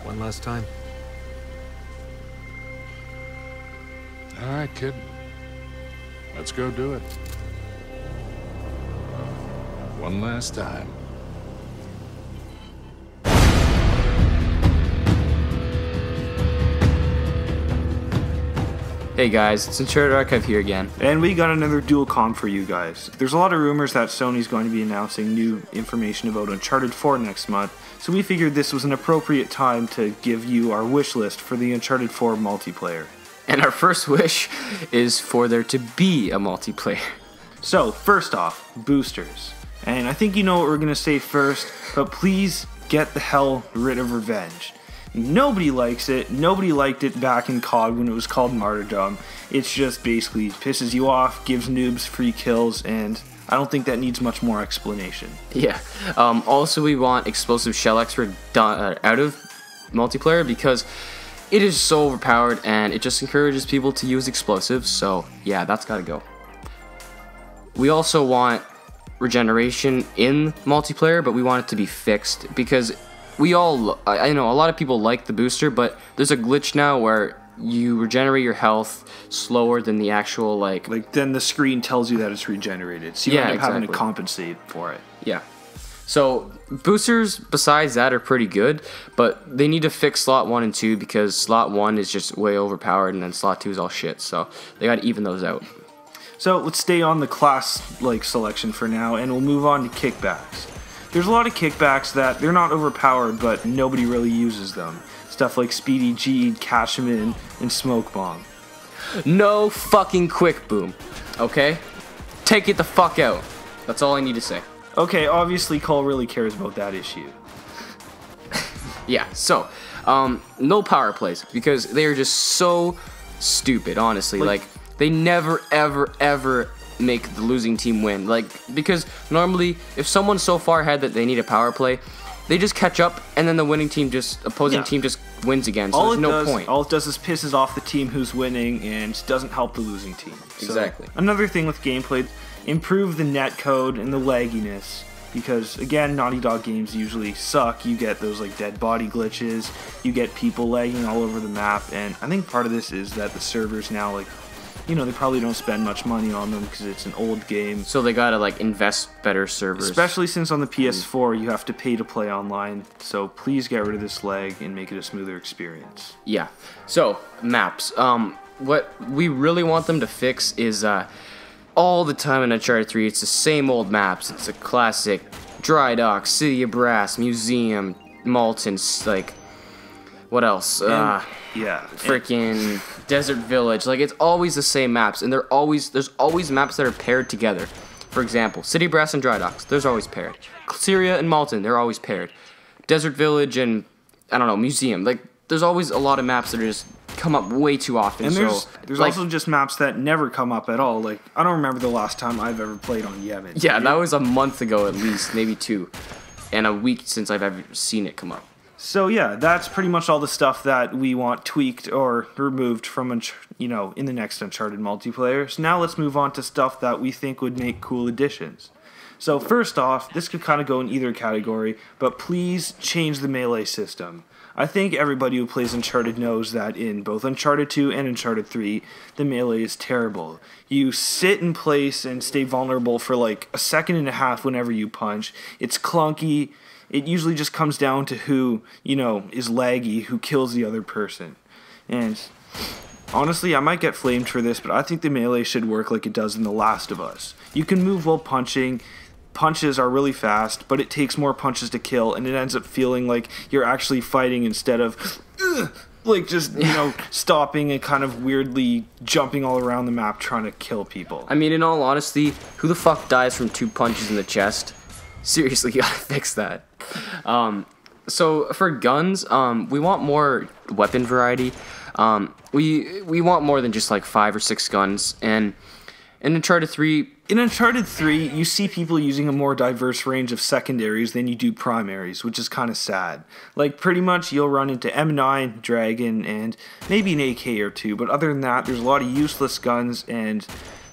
One last time. All right, kid. Let's go do it. One last time. Hey guys, it's UnchartedArchive here again. And we got another dual comp for you guys. There's a lot of rumors that Sony's going to be announcing new information about Uncharted 4 next month, so we figured this was an appropriate time to give you our wish list for the Uncharted 4 multiplayer. And our first wish is for there to be a multiplayer. So, first off, boosters. And I think you know what we're going to say first, but please get the hell rid of Revenge. Nobody likes it. Nobody liked it back in COD when it was called Martyrdom. It's just basically pisses you off, gives noobs free kills, and I don't think that needs much more explanation. Yeah. Also, we want explosive shell expert out of multiplayer because it is so overpowered and it just encourages people to use explosives. So yeah, that's gotta go. We also want regeneration in multiplayer, but we want it to be fixed because I know a lot of people like the booster, but there's a glitch now where you regenerate your health slower than the actual Like then the screen tells you that it's regenerated, so you end up having to compensate for it. Yeah. So boosters besides that are pretty good, but they need to fix slot 1 and 2 because slot 1 is just way overpowered and then slot 2 is all shit. So they gotta even those out. So let's stay on the class selection for now, and we'll move on to kickbacks. There's a lot of kickbacks that they're not overpowered, but nobody really uses them. Stuff like Speedy G, Cash 'em In, and Smoke Bomb. No fucking quick boom, okay? Take it the fuck out. That's all I need to say. Okay, obviously Cole really cares about that issue. Yeah, so, no power plays, because they are just so stupid, honestly. Like they never, ever, ever make the losing team win. Because normally, if someone's so far ahead that they need a power play, they just catch up, and then the winning team opposing team just wins again, so there's no point. All it does is pisses off the team who's winning, and doesn't help the losing team. Exactly. So, another thing with gameplay, improve the netcode and the lagginess. Because, again, Naughty Dog games usually suck. You get those, dead body glitches, you get people lagging all over the map, and I think part of this is that the servers now, they probably don't spend much money on them because it's an old game. So they gotta invest better servers. Especially since on the PS4 you have to pay to play online. So please get rid of this lag and make it a smoother experience. Yeah. So maps. What we really want them to fix is all the time in Uncharted 3 it's the same old maps. It's a classic Dry Dock, City of Brass, Museum, Malton, what else? Freaking Desert Village. It's always the same maps, and there's always maps that are paired together. For example, City Brass and Dry Docks, those are always paired. Syria and Malton, they're always paired. Desert Village and Museum. There's always a lot of maps that just come up way too often. And there's also just maps that never come up at all. I don't remember the last time I've ever played on Yevon. Yeah, that was a month ago at least, maybe 2, and a week since I've ever seen it come up. So yeah, that's pretty much all the stuff that we want tweaked or removed from, in the next Uncharted multiplayer. So now let's move on to stuff that we think would make cool additions. So first off, this could kind of go in either category, but please change the melee system. I think everybody who plays Uncharted knows that in both Uncharted 2 and Uncharted 3, the melee is terrible. You sit in place and stay vulnerable for a second and a half whenever you punch. It's clunky. It usually just comes down to who, is laggy, who kills the other person. And honestly, I might get flamed for this, but I think the melee should work like it does in The Last of Us. You can move while punching. Punches are really fast, but it takes more punches to kill, and it ends up feeling like you're actually fighting instead of stopping and kind of weirdly jumping all around the map trying to kill people. I mean, in all honesty, who the fuck dies from 2 punches in the chest? Seriously, you gotta fix that. So for guns, we want more weapon variety. We want more than just 5 or 6 guns. And in Uncharted 3, you see people using a more diverse range of secondaries than you do primaries, which is kind of sad. Pretty much you'll run into M9, Dragon, and maybe an AK or 2. But other than that, there's a lot of useless guns, and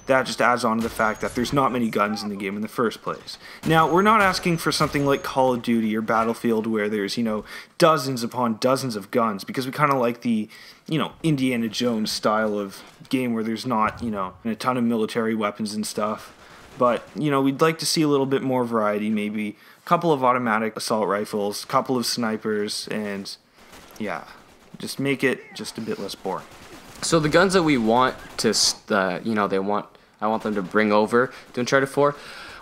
that just adds on to the fact that there's not many guns in the game in the first place. Now, we're not asking for something like Call of Duty or Battlefield where there's, dozens upon dozens of guns, because we kind of like the, Indiana Jones style of game where there's not, a ton of military weapons and stuff. But, we'd like to see a little bit more variety, maybe a couple of automatic assault rifles, a couple of snipers, and, yeah, just make it just a bit less boring. So the guns that we want to, I want them to bring over to Uncharted 4,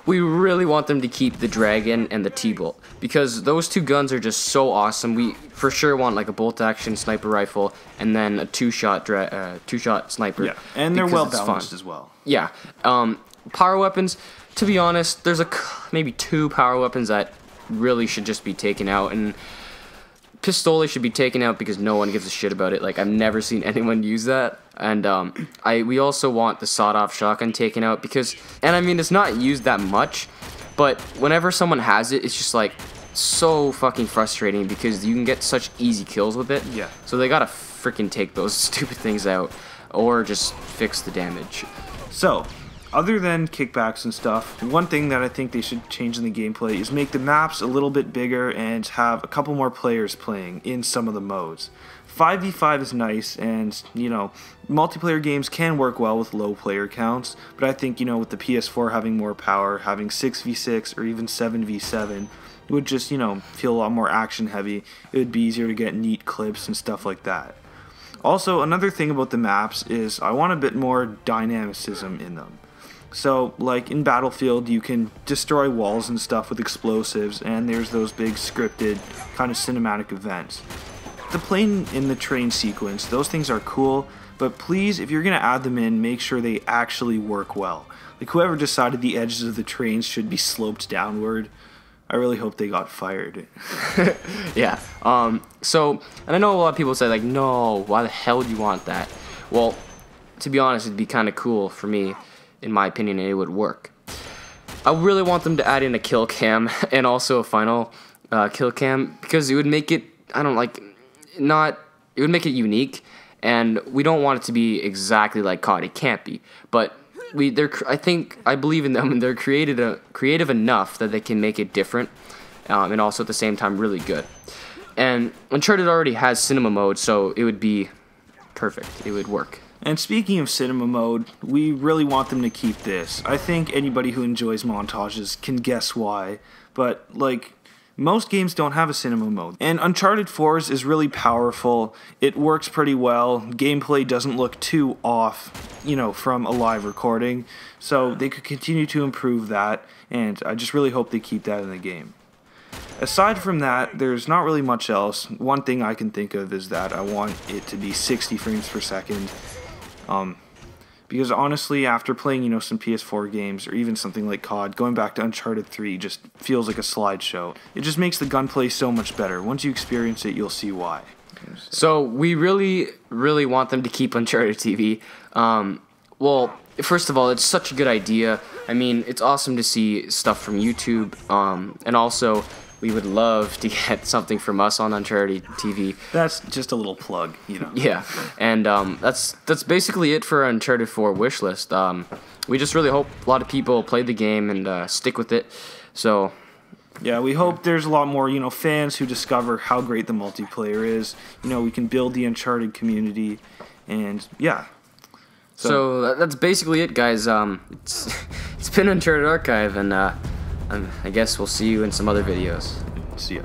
we really want them to keep the Dragon and the T-Bolt, because those two guns are just so awesome. We for sure want like a bolt-action sniper rifle and then a two-shot sniper. Yeah, and they're well balanced as well. Yeah. Power weapons, to be honest, there's maybe 2 power weapons that really should just be taken out, and Pistola should be taken out because no one gives a shit about it. Like, I've never seen anyone use that. And we also want the sawed-off shotgun taken out because, and I mean, it's not used that much, but whenever someone has it, it's just like so fucking frustrating because you can get such easy kills with it. Yeah. So they gotta freaking take those stupid things out or just fix the damage. So, other than kickbacks and stuff, one thing that I think they should change in the gameplay is make the maps a little bit bigger and have a couple more players playing in some of the modes. 5v5 is nice, and, multiplayer games can work well with low player counts, but I think, with the PS4 having more power, having 6v6 or even 7v7 would just, feel a lot more action heavy. It would be easier to get neat clips and stuff like that. Also, another thing about the maps is I want a bit more dynamicism in them. So, like in Battlefield, you can destroy walls and stuff with explosives, and there's those big scripted kind of cinematic events. The plane in the train sequence, those things are cool, but please, if you're going to add them in, make sure they actually work well. Like, whoever decided the edges of the trains should be sloped downward, I really hope they got fired. Yeah. And I know a lot of people say, like, no, why the hell do you want that? Well, to be honest, it'd be kind of cool for me. In my opinion, it would work. I really want them to add in a kill cam and also a final kill cam because it would make it, it would make it unique, and we don't want it to be exactly like COD. It can't be, but I believe in them, and they're creative enough that they can make it different, and also at the same time really good. And Uncharted already has cinema mode, so it would be perfect. It would work. And speaking of cinema mode, we really want them to keep this. I think anybody who enjoys montages can guess why, but most games don't have a cinema mode. And Uncharted 4's is really powerful. It works pretty well. Gameplay doesn't look too off, from a live recording. So they could continue to improve that, and I just really hope they keep that in the game. Aside from that, there's not really much else. One thing I can think of is that I want it to be 60 frames per second. Because honestly, after playing, some PS4 games, or even something like COD, going back to Uncharted 3 just feels like a slideshow. It just makes the gunplay so much better. Once you experience it, you'll see why. So we really, really want them to keep Uncharted TV. Well, first of all, it's such a good idea. I mean, it's awesome to see stuff from YouTube, and also we would love to get something from us on Uncharted TV. That's just a little plug, Yeah, and that's basically it for our Uncharted 4 wish list. We just really hope a lot of people play the game and stick with it. So, yeah, we hope there's a lot more, fans who discover how great the multiplayer is. We can build the Uncharted community, and yeah. So that's basically it, guys. It's been Uncharted Archive, and I guess we'll see you in some other videos. See ya.